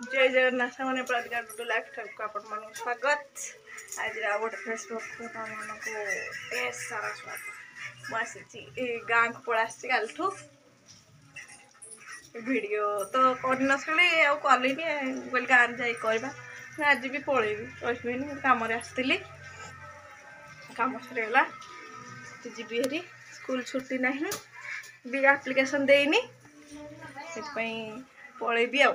जय जगन्नाथ मैंने प्रतिज्ञा टू लाइफ को आपण मन स्वागत। आज गोटे फेसबुक मन को ढेर सारा स्वागत। मुझे गाँ को पड़ा कल वीडियो तो कर कली बोल गाँव जा करवा आज भी पलैबी रही कम आसती कम सरीगला जी हेरी स्कूल छुट्टी ना भी आप्लिकेसन देनी पलैबी आ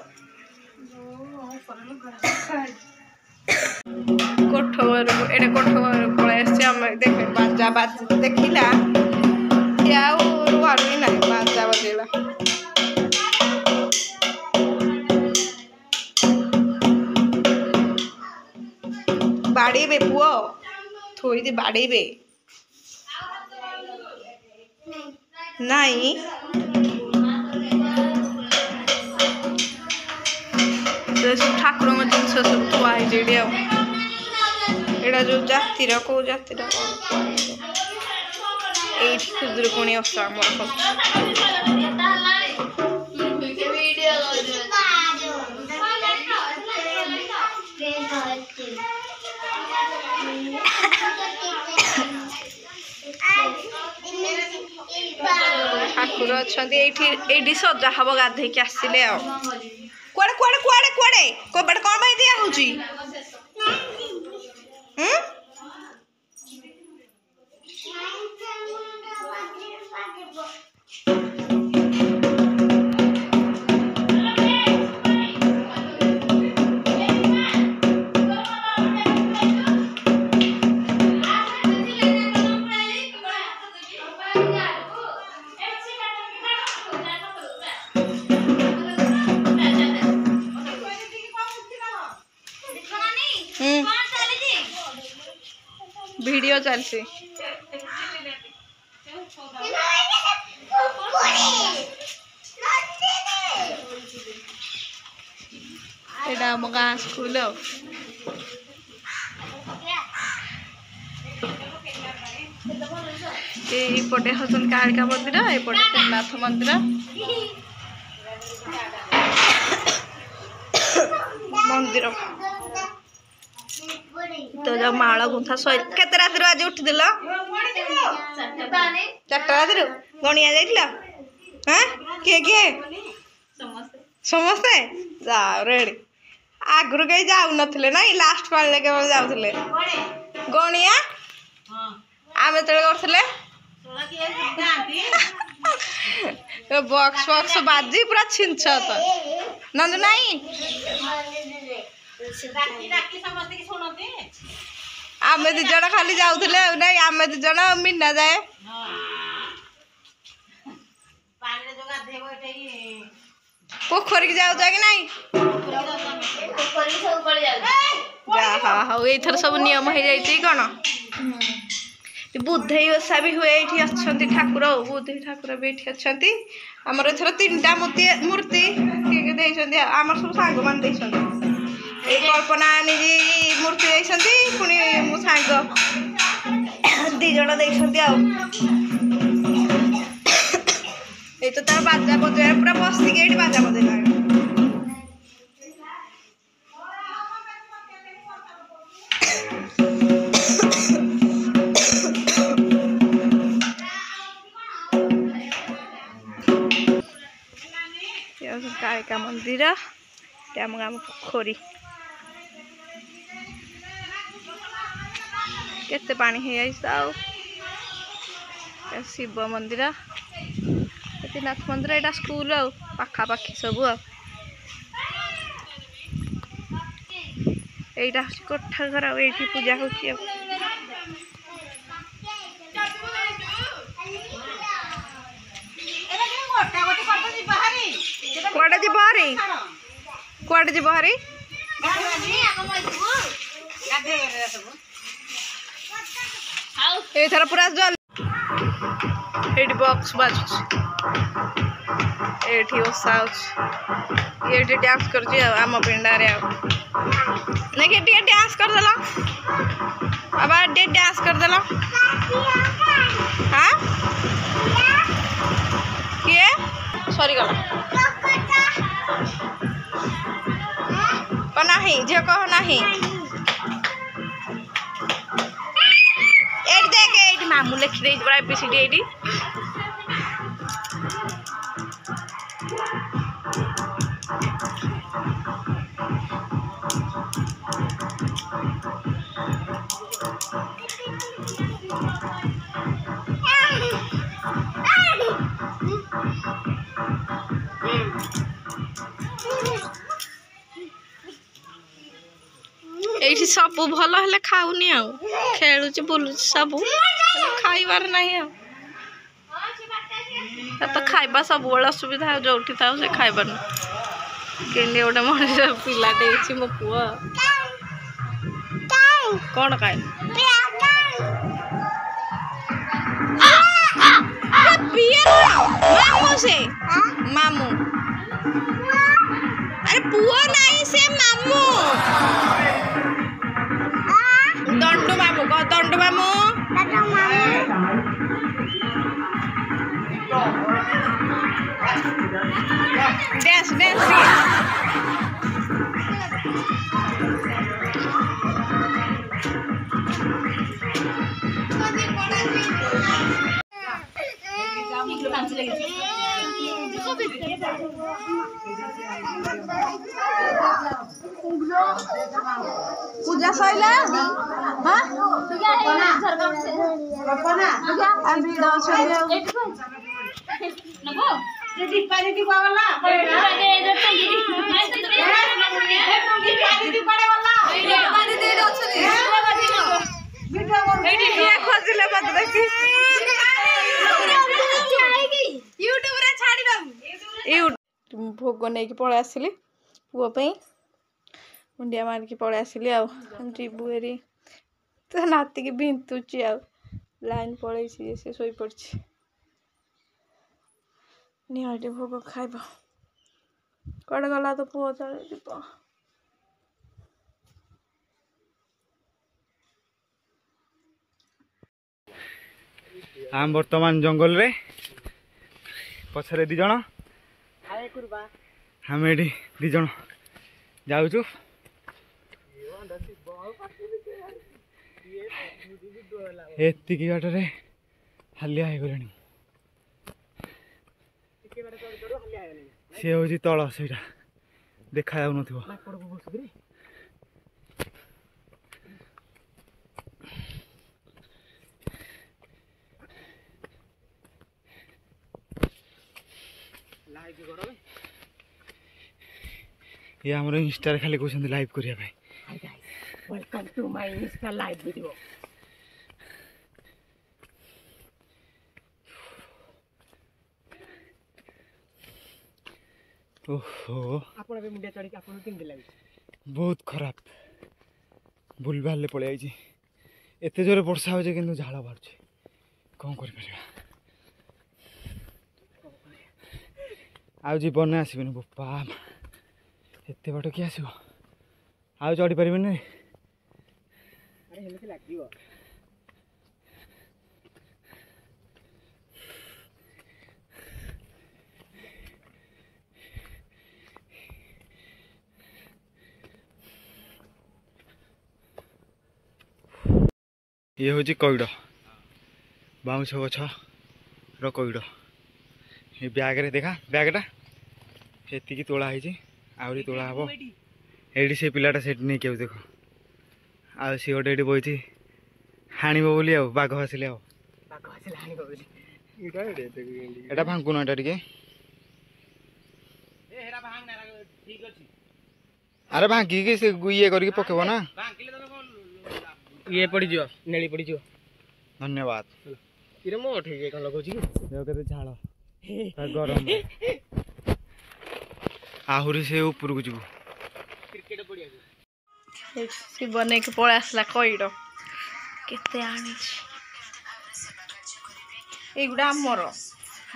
कोठवर एडे कोठवर पलि देख बाजा बाज देखला ना बाजा बजेला बाड़े पुओ थोड़ी बाड़े नहीं ठाकुर जिन सब थुआई एड़ा जो जातिर कौ जातिर ये खुदुरकुणी ओषा ठाकुर अच्छा ये सजा हम गाधे के आसिले कुआड़े कुआड़े कुआड़े कुआड़े कबड़ कौन भाई दिया होची वीडियो चलसी एटा हम गाँ स्कूल एपटे हसन कालिका मंदिर एपटे नाथ मंदिर मंदिर तो जब माला गुंथा सही केते रात आज उठिदिल 4टा रात गणिया जाइथिला हां के समस्ते जाओ रेडी आगुर कहीं जाऊ नथिले ना लास्ट पाले केवल जाउथिले गणिया आमे तळे करथिले बॉक्स बॉक्स बाजी पूरा छिंछ तो नंद नहीं आमे दि जण खाली जाउथिले नहीं आमे दि जण मिना जाए पोखरी जाऊ कि नहीं हाँ ये सब नियम हो जाए कौन बुद्धई ओषा भी हुए ये अच्छा ठाकुर बुद्धई ठाकुर भी ये अच्छा आमर एथर 3टा मूर्ति किए आम सब सांग मान कल्पना निजी मूर्ति देती पुणी मो सांग 2 जण ये तो तार बाजा बजे पूरा बसिक ये बाजा बजेला कालिका मंदिर आम गाम पोखरी केते पानी है शिव मंदिर नाथ मंदिर यहाँ स्कूल पाखापाखि सब यहाँ कोठा घर ये पूजा होची कुआडे जी बाहरी कुआडे जी बाहरी एथर पूरा जल ये बॉक्स बाजुच ये ओषा ये डांस कर आम पिंडारे नहीं डांस करदेल अब डांस करदेल हाँ किए सरीगला कौन नहीं झील कह नहीं एट देख एट मामू लिखी दे बड़ा एबीसीडी एटी एठी सब भल हेले खाऊनी आ खेलुची बुलुची सब खाइबार नहीं आ तो खाइबा सब बड़ा सुविधा जोठी था से खाइबार केने ओटा मଣିଷ पिला देछि मो पुआ कौन खाए मामू से मामू अरे पुआ नहीं से मामू दंडू मामू कह दंडू मामू डांस डांस पूजा सैला हां भोग नहीं पलि आसली पुओ मुंडिया मारिकी पलि आसली आबू एरी तो नाती की भिंतुची आ लाइन पलि से शोई पड़ी निहाटी भोग खाइब कड़े गला तो पुओ चले जीव आम बर्तमान जंगल रे पछरे दी जण आम ये दी जण जाऊचु एतिकी बाटरे हालिया हो गले सी हूँ तल से देखा जाऊ न ये आम इंस्टा खाली कहते लाइव करने welcome to my insta live video ओहो आपण बे मुंडिया चढ़ी आपण केन दिला बहुत खराब बुल बाले पड़े आई एत जोरे वर्षा हो कि झाड़ बाहर कौन कर आउ जीवन आसबेनि बोपा एत बाट किए आसो आउ चढ़ी पारे अरे हेले लागियो ये हूँ कैड़ बाउंश गछ रईड़ ये ब्याग रे देखा ब्यागटा ये तोला आहरी तोला हम ये से पिलाटा से नहीं क्या देख आ सी गोटे ये बही हाण बोली बाघ आसिले एटा भांगुन एटा टे अरे भांगिकी से ये करके पकेब ना ये पड़ी जो नेली पड़ी जो धन्यवाद इरे मो ठीक है लगो जी देख झाड़ गरम आहरी से ऊपर को जीव क्रिकेट पड़िया शिव नहीं कि पलि आसला कैड़ केते आनी एगुड़ा आमर आ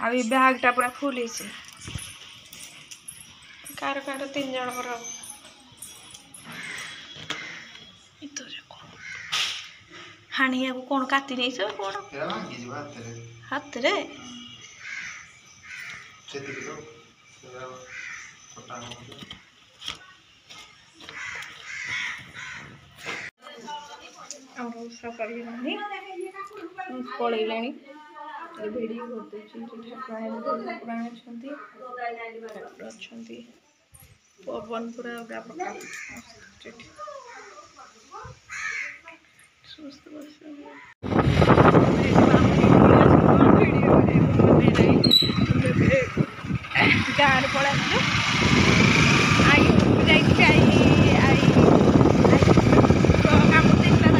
बैगटा पूरा फुल कार कार 3 जन हाणिया को कौन काटी नहीं सब कौन हाथ रे ଆମର ଓଷା ସରିଗଲାଣି ପଳେଇଲାଣି ଭିଡ଼ିଓ କରିଦେଉଛନ୍ତି ଠାକୁରାଣୀ ଅଛନ୍ତି ଠାକୁର ଅଛନ୍ତି ପବନ ପୁରା ଅଲଗା ପ୍ରକାର ସେଠି ସମସ୍ତେ ବସିଛନ୍ତି ଗାଁରେ ପଳେଇ ଆସିଲୁ ଆଇ ଯାଇଥିଲି ଆଇ କାମ ଦେଇଥିଲା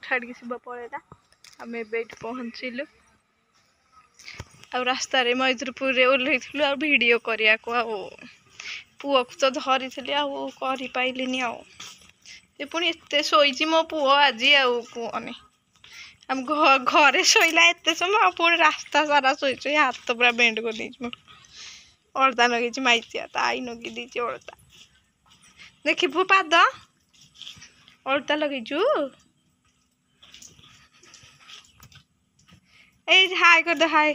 ଛାଡ଼ିକି ଶିବ ପଳେଇଲା ଆମେ ଏବେ ଏଠି ପହଞ୍ଚିଲୁ ଆଉ ରାସ୍ତାରେ ମୈତ୍ରୀପୁରରେ ଓହ୍ଲେଇଥିଲୁ ଆଉ ଭିଡ଼ିଓ କରିବାକୁ ଆଉ ପୁଅକୁ ତ ଧରିଥିଲି ଆଉ କରିପାରିଲିନି ଆଉ ସେ ପୁଣି ଏତେ ଶୋଇଛି ମୋ ପୁଅ ଆଜି ଆଉ କୁହନି ଆମ ଘରେ ଶୋଇଲା ଏତେ ସମୟ ଆଉ ପୁଣି ରାସ୍ତା ସାରା ଶୋଇଛୁ ହାତ ପୁରା ବେଣ୍ଡ କରିଦେଇଛି ମୋର ଅଳତା ଲଗେଇଛି ମାଇଚିଆ ତା ଆଇ ଲଗେଇ ଦେଇଛି ଅଳତା ଦେଖିବୁ ପାଦ ଅଳତା ଲଗେଇଛୁ এই হাই করে দে হাই